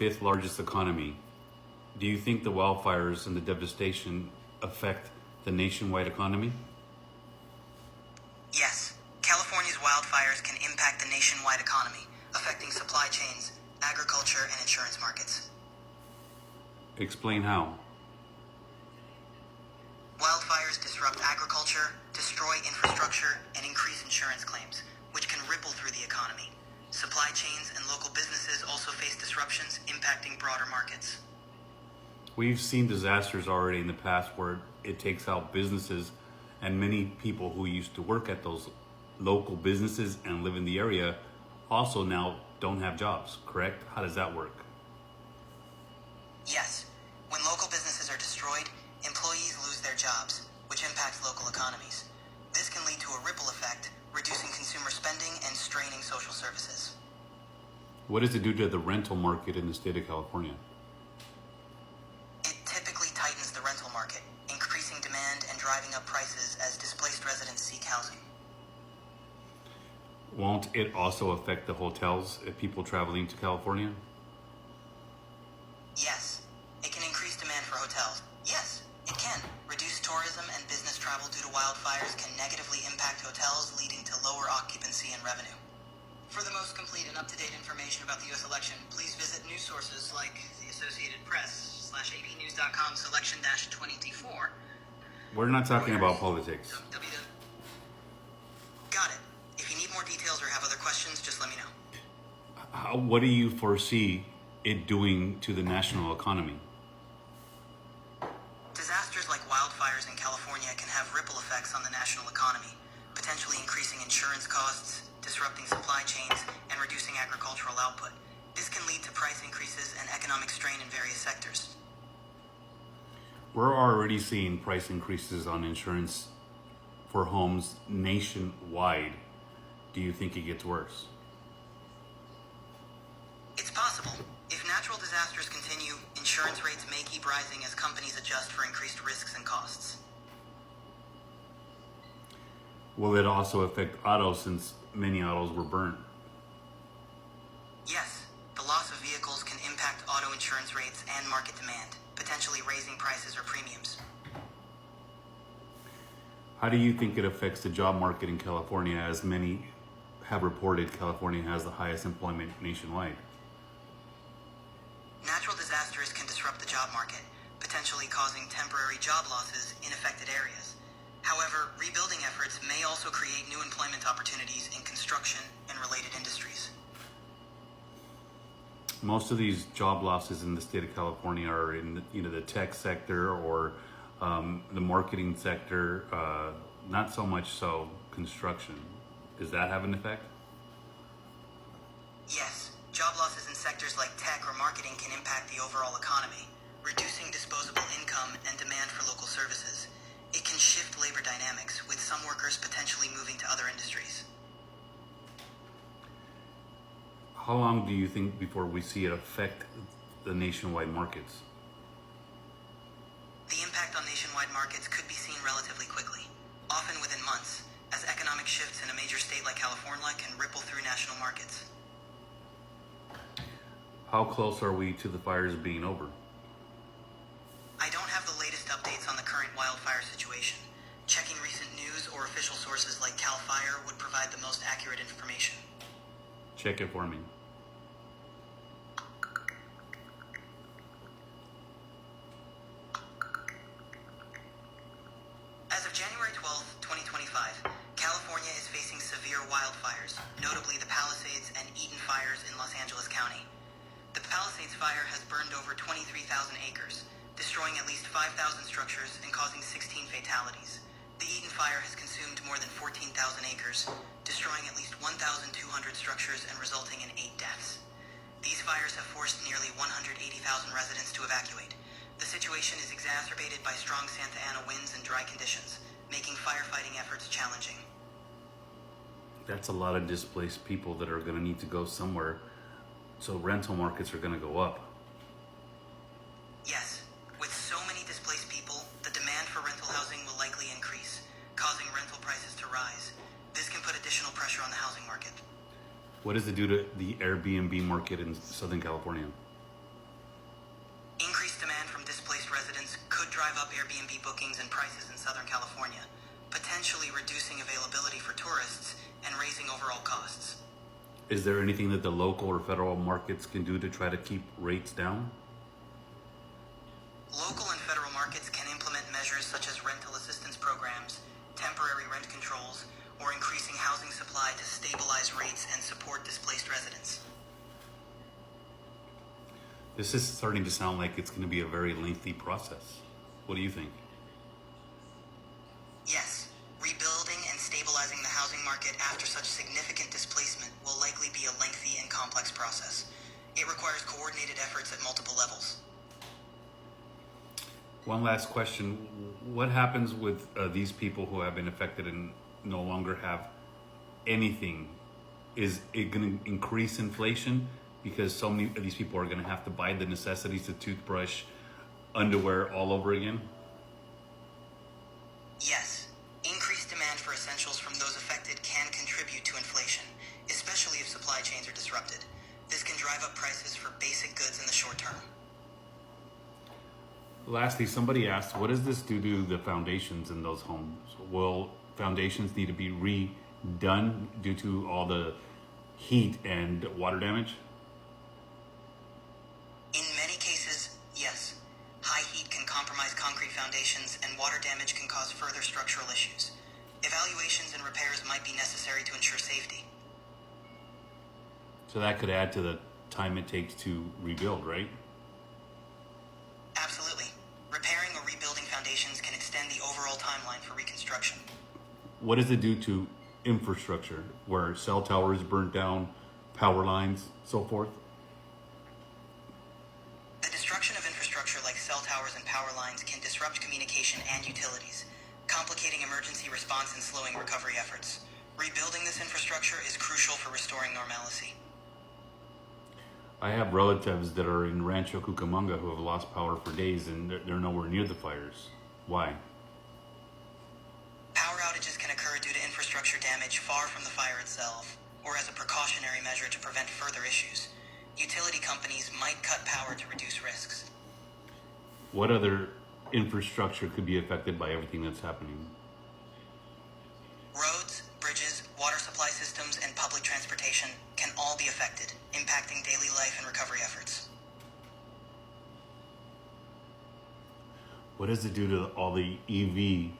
fifth largest economy. Do you think the wildfires and the devastation affect the nationwide economy? Yes, California's wildfires can impact the nationwide economy, affecting supply chains, agriculture, and insurance markets. Explain how. Wildfires disrupt agriculture, destroy infrastructure, and increase insurance claims, which can ripple through the economy. Supply chains and local businesses also face disruptions, impacting broader markets. We've seen disasters already in the past where it takes out businesses, and many people who used to work at those local businesses and live in the area also now don't have jobs, correct? How does that work? Yes, when local businesses are destroyed, employees lose their jobs, which impacts local economies. This can lead to a ripple effect, reducing consumer spending and straining social services. What does it do to the rental market in the state of California? It typically tightens the rental market, increasing demand and driving up prices as displaced residents seek housing. Won't it also affect the hotels if people traveling to California? Yes, it can increase demand for hotels. Yes, it can. Reduced tourism and business travel due to wildfires can negatively impact hotels, leading to lower occupancy and revenue. For the most complete and up-to-date information about the U.S. election, please visit news sources like the Associated Press /apnews.com /2024. We're not talking about politics. Got it. If you need more details or have other questions, just let me know. What do you foresee it doing to the national economy? Disasters like wildfires in California can have ripple effects on the national economy, potentially increasing insurance costs, disrupting supply chains, and reducing agricultural output. This can lead to price increases and economic strain in various sectors. We're already seeing price increases on insurance for homes nationwide. Do you think it gets worse? It's possible. If natural disasters continue, insurance rates may keep rising as companies adjust for increased risks and costs. Will it also affect autos since many autos were burned? Yes, the loss of vehicles can impact auto insurance rates and market demand, potentially raising prices or premiums. How do you think it affects the job market in California, as many have reported California has the highest employment nationwide? Natural disasters can disrupt the job market, potentially causing temporary job losses in affected areas. However, rebuilding efforts may also create new employment opportunities in construction and related industries. Most of these job losses in the state of California are in the tech sector or the marketing sector, not so much so construction. Does that have an effect? Yes, job losses in sectors like tech or marketing can impact the overall economy, reducing disposable income and demand for local services. It can shift labor dynamics, with some workers potentially moving to other industries. How long do you think before we see it affect the nationwide markets? The impact on nationwide markets could be seen relatively quickly, often within months, as economic shifts in a major state like California can ripple through national markets. How close are we to the fires being over? I don't have the latest updates on the current wildfire situation. Checking recent news or official sources like CAL FIRE would provide the most accurate information. Check it for me. As of January 12, 2025, California is facing severe wildfires, notably the Palisades and Eaton fires in Los Angeles County. The Palisades fire has burned over 23,000 acres, destroying at least 5,000 structures and causing 16 fatalities. The Eaton fire has consumed more than 14,000 acres, destroying at least 1,200 structures and resulting in 8 deaths. These fires have forced nearly 180,000 residents to evacuate. The situation is exacerbated by strong Santa Ana winds and dry conditions, making firefighting efforts challenging. That's a lot of displaced people that are going to need to go somewhere. So rental markets are going to go up. Yes, with so many displaced people, the demand for rental housing will likely increase, causing rental prices to rise. This can put additional pressure on the housing market. What does it do to the Airbnb market in Southern California? residents could drive up Airbnb bookings and prices in Southern California, potentially reducing availability for tourists and raising overall costs. Is there anything that the local or federal markets can do to try to keep rates down? Local and federal markets can implement measures such as rental assistance programs, temporary rent controls, or increasing housing supply to stabilize rates and support displaced residents. This is starting to sound like it's going to be a very lengthy process. What do you think? Yes, rebuilding and stabilizing the housing market after such significant displacement will likely be a lengthy and complex process. It requires coordinated efforts at multiple levels. One last question. What happens with these people who have been affected and no longer have anything? Is it going to increase inflation? Because so many of these people are going to have to buy the necessities, the toothbrush, underwear all over again? Yes, increased demand for essentials from those affected can contribute to inflation, especially if supply chains are disrupted. This can drive up prices for basic goods in the short term. Lastly, somebody asked, what does this do to the foundations in those homes? Will foundations need to be redone due to all the heat and water damage? In many cases, yes. High heat can compromise concrete foundations, and water damage can cause further structural issues. Evaluations and repairs might be necessary to ensure safety. So that could add to the time it takes to rebuild, right? Absolutely. Repairing or rebuilding foundations can extend the overall timeline for reconstruction. What does it do to infrastructure, where cell towers burnt down, power lines, so forth? The destruction of infrastructure like cell towers and power lines can disrupt communication and utilities, complicating emergency response and slowing recovery efforts. Rebuilding this infrastructure is crucial for restoring normalcy. I have relatives that are in Rancho Cucamonga who have lost power for days and they're nowhere near the fires. Why? Power outages can occur due to infrastructure damage far from the fire itself, or as a precautionary measure to prevent further issues. Utility companies might cut power to reduce risks. What other infrastructure could be affected by everything that's happening? Roads, bridges, water supply systems, and public transportation can all be affected, impacting daily life and recovery efforts. What does it do to all the EV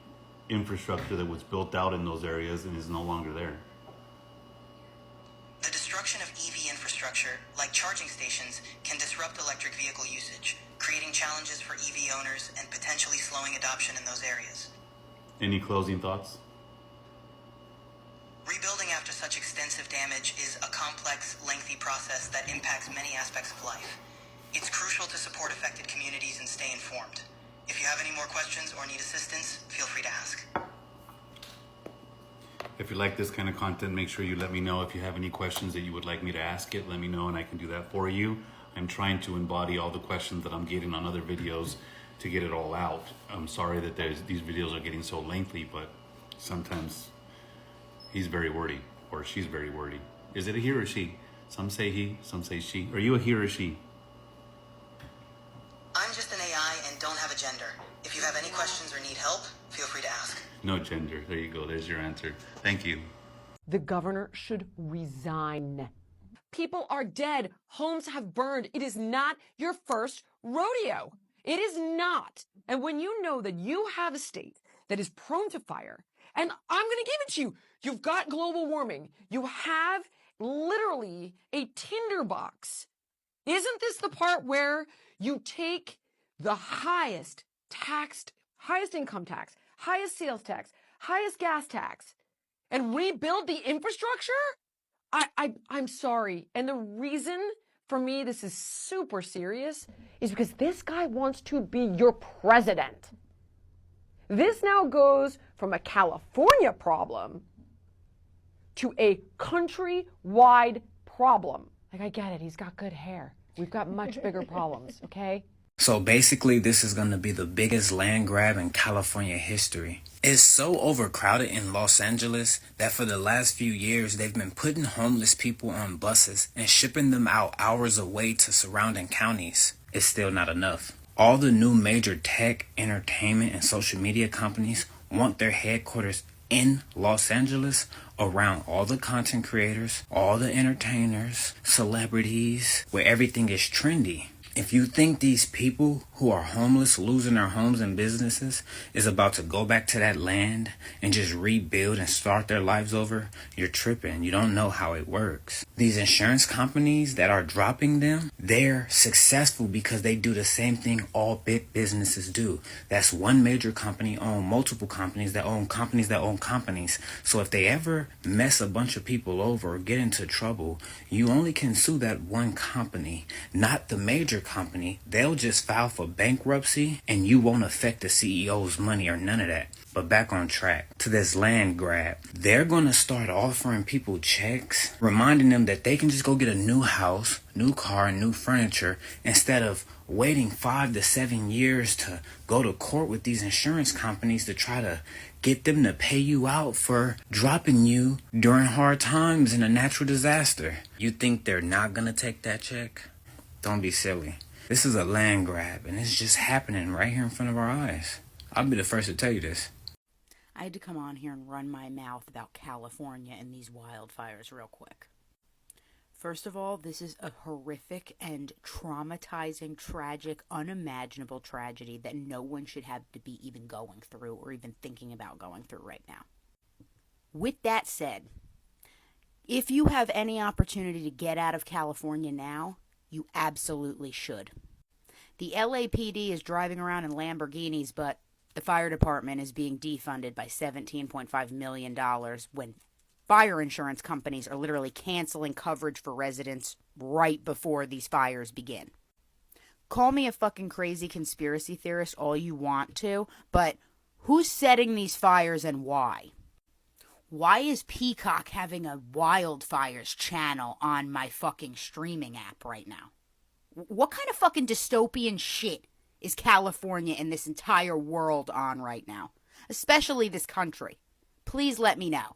infrastructure that was built out in those areas and is no longer there? The destruction of EV infrastructure, like charging stations, can disrupt electric vehicle usage, creating challenges for EV owners and potentially slowing adoption in those areas. Any closing thoughts? Rebuilding after such extensive damage is a complex, lengthy process that impacts many aspects of life. It's crucial to support affected communities and stay informed. If you have any more questions or need assistance, feel free to ask. If you like this kind of content, make sure you let me know. If you have any questions that you would like me to ask it, let me know and I can do that for you. I'm trying to embody all the questions that I'm getting on other videos to get it all out. I'm sorry that these videos are getting so lengthy, but sometimes he's very wordy or she's very wordy. Is it a he or she? Some say he, some say she. Are you a he or she? I'm just an AI and don't have a gender. If you have any questions or need help, feel free to ask. No gender. There you go. There's your answer. Thank you. The governor should resign. People are dead. Homes have burned. It is not your first rodeo. It is not. And when you know that you have a state that is prone to fire, and I'm going to give it to you, you've got global warming. You have literally a tinderbox. Isn't this the part where you take the highest income tax, highest sales tax, highest gas tax, and rebuild the infrastructure? I'm sorry. And the reason for me this is super serious is because this guy wants to be your president. This now goes from a California problem to a countrywide problem. Like, I get it. He's got good hair. We've got much bigger problems, okay? So basically, this is going to be the biggest land grab in California history. It's so overcrowded in Los Angeles that for the last few years, they've been putting homeless people on buses and shipping them out hours away to surrounding counties. It's still not enough. All the new major tech, entertainment, and social media companies want their headquarters in Los Angeles around all the content creators, all the entertainers, celebrities, where everything is trendy. If you think these people who are homeless, losing their homes and businesses, is about to go back to that land and just rebuild and start their lives over, you're tripping. You don't know how it works. These insurance companies that are dropping them, they're successful because they do the same thing all big businesses do. That's one major company own multiple companies that own companies that own companies. So if they ever mess a bunch of people over or get into trouble, you only can sue that one company, not the major company. They'll just file for bankruptcy and you won't affect the CEO's money or none of that. But back on track to this land grab. They're going to start offering people checks, reminding them that they can just go get a new house, new car, and new furniture instead of waiting 5 to 7 years to go to court with these insurance companies to try to get them to pay you out for dropping you during hard times in a natural disaster. You think they're not going to take that check? Don't be silly. This is a land grab, and it's just happening right here in front of our eyes. I'll be the first to tell you this. I had to come on here and run my mouth about California and these wildfires real quick. First of all, this is a horrific and traumatizing, tragic, unimaginable tragedy that no one should have to be even going through or even thinking about going through right now. With that said, if you have any opportunity to get out of California now, you absolutely should. The LAPD is driving around in Lamborghinis, but the fire department is being defunded by $17.5 million when fire insurance companies are literally canceling coverage for residents right before these fires begin. Call me a fucking crazy conspiracy theorist all you want to, but who's setting these fires and why? Why is Peacock having a wildfires channel on my fucking streaming app right now? What kind of fucking dystopian shit is California and this entire world on right now? Especially this country. Please let me know.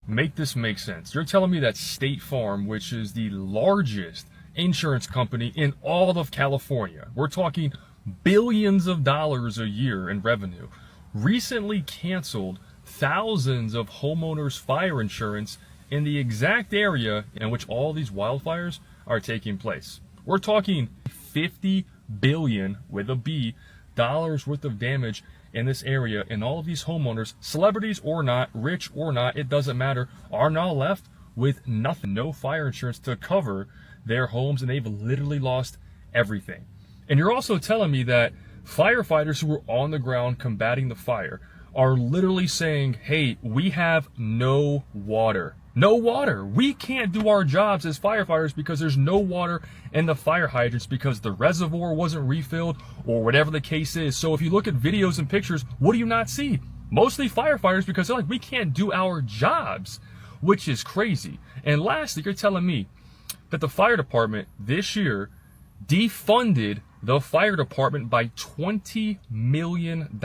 Make this make sense. You're telling me that State Farm, which is the largest insurance company in all of California, we're talking billions of dollars a year in revenue, recently canceled thousands of homeowners' fire insurance in the exact area in which all these wildfires are taking place. We're talking 50 billion with a B dollars worth of damage in this area, and all of these homeowners, celebrities or not, rich or not, it doesn't matter, are now left with nothing, no fire insurance to cover their homes, and they've literally lost everything. And you're also telling me that firefighters who were on the ground combating the fire are literally saying, hey, we have no water. No water. We can't do our jobs as firefighters because there's no water in the fire hydrants because the reservoir wasn't refilled or whatever the case is. So if you look at videos and pictures, what do you not see? Mostly firefighters because they're like, we can't do our jobs, which is crazy. And lastly, you're telling me that the fire department this year defunded the fire department by $20 million,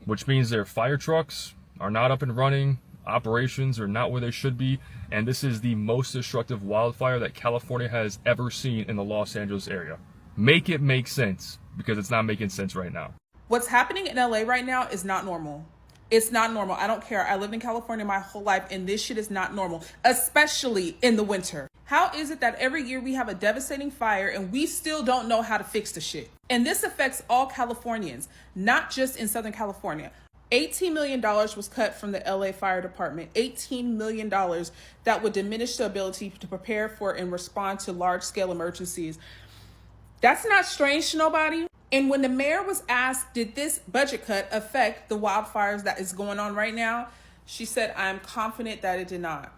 which means their fire trucks are not up and running. Operations are not where they should be, and this is the most destructive wildfire that California has ever seen in the Los Angeles area. Make it make sense, because it's not making sense right now. What's happening in LA right now is not normal. It's not normal. I don't care. I lived in California my whole life, and this shit is not normal, especially in the winter. How is it that every year we have a devastating fire and we still don't know how to fix the shit? And this affects all Californians, not just in Southern California. $18 million was cut from the LA Fire Department. $18 million that would diminish the ability to prepare for and respond to large-scale emergencies. That's not strange to nobody. And when the mayor was asked, did this budget cut affect the wildfires that is going on right now? She said, I'm confident that it did not.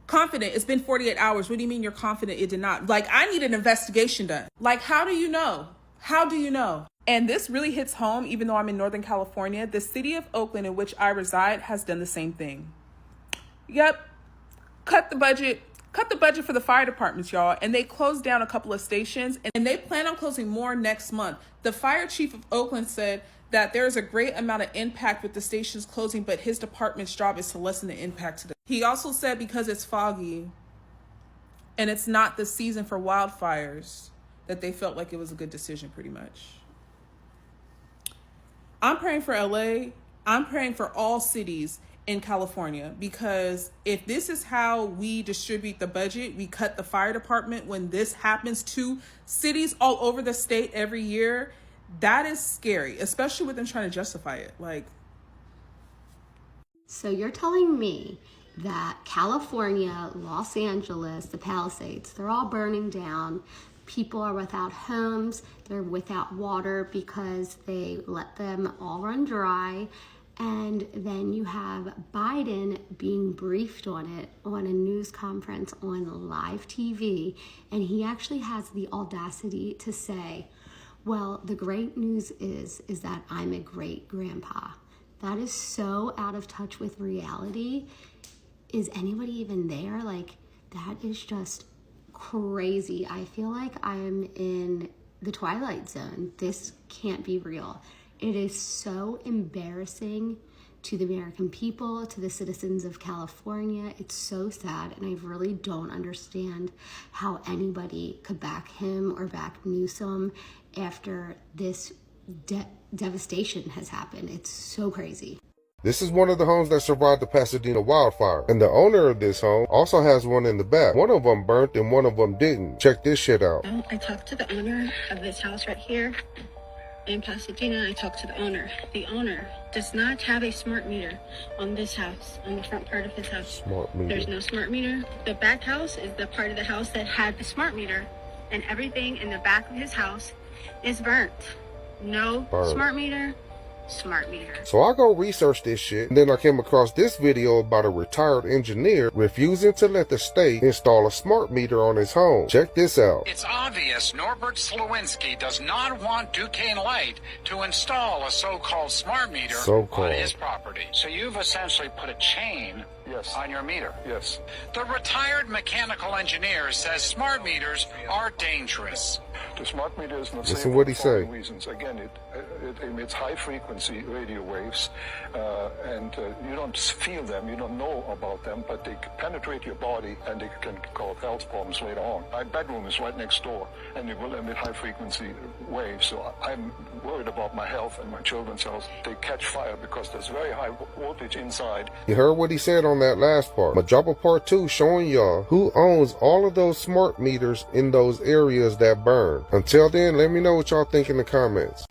Confident? It's been 48 hours. What do you mean you're confident it did not? Like, I need an investigation done. Like, how do you know? How do you know? And this really hits home, even though I'm in Northern California. The city of Oakland, in which I reside, has done the same thing. Yep. Cut the budget for the fire departments, y'all. And they closed down a couple of stations, and they plan on closing more next month. The fire chief of Oakland said that there is a great amount of impact with the stations closing, but his department's job is to lessen the impact to them. He also said because it's foggy and it's not the season for wildfires, that they felt like it was a good decision pretty much. I'm praying for LA. I'm praying for all cities in California, because if this is how we distribute the budget, we cut the fire department when this happens to cities all over the state every year, that is scary, especially with them trying to justify it. Like, so you're telling me that California, Los Angeles, the Palisades, they're all burning down. People are without homes, they're without water because they let them all run dry. And then you have Biden being briefed on it on a news conference on live TV. And he actually has the audacity to say, well, the great news is that I'm a great grandpa. That is so out of touch with reality. Is anybody even there? Like, that is just crazy. I feel like I'm in the Twilight Zone. This can't be real. It is so embarrassing to the American people, to the citizens of California. It's so sad, and I really don't understand how anybody could back him or back Newsom after this devastation has happened. It's so crazy. This is one of the homes that survived the Pasadena wildfire, and the owner of this home also has one in the back. One of them burnt and one of them didn't. Check this shit out. I talked to the owner of this house right here in Pasadena. I talked to the owner. The owner does not have a smart meter on this house, on the front part of his house. Smart meter. There's no smart meter. The back house is the part of the house that had the smart meter, and everything in the back of his house is burnt. No smart meter. Smart meter. So I go research this shit, and then I came across this video about a retired engineer refusing to let the state install a smart meter on his home. Check this out. It's obvious Norbert Slowinski does not want Duquesne Light to install a so-called smart meter on his property. So you've essentially put a chain on your meter. Yes. The retired mechanical engineer says smart meters are dangerous. The smart meter is not safe Listen what he for the following say. reasons. Again, it emits high frequency radio waves, and you don't feel them, you don't know about them, but they penetrate your body and they can cause health problems later on. My bedroom is right next door, and it will emit high frequency waves, so I'm worried about my health and my children's health. They catch fire because there's very high voltage inside. You heard what he said on that last part. I'm gonna drop a part 2 showing y'all who owns all of those smart meters in those areas that burn. Until then, let me know what y'all think in the comments.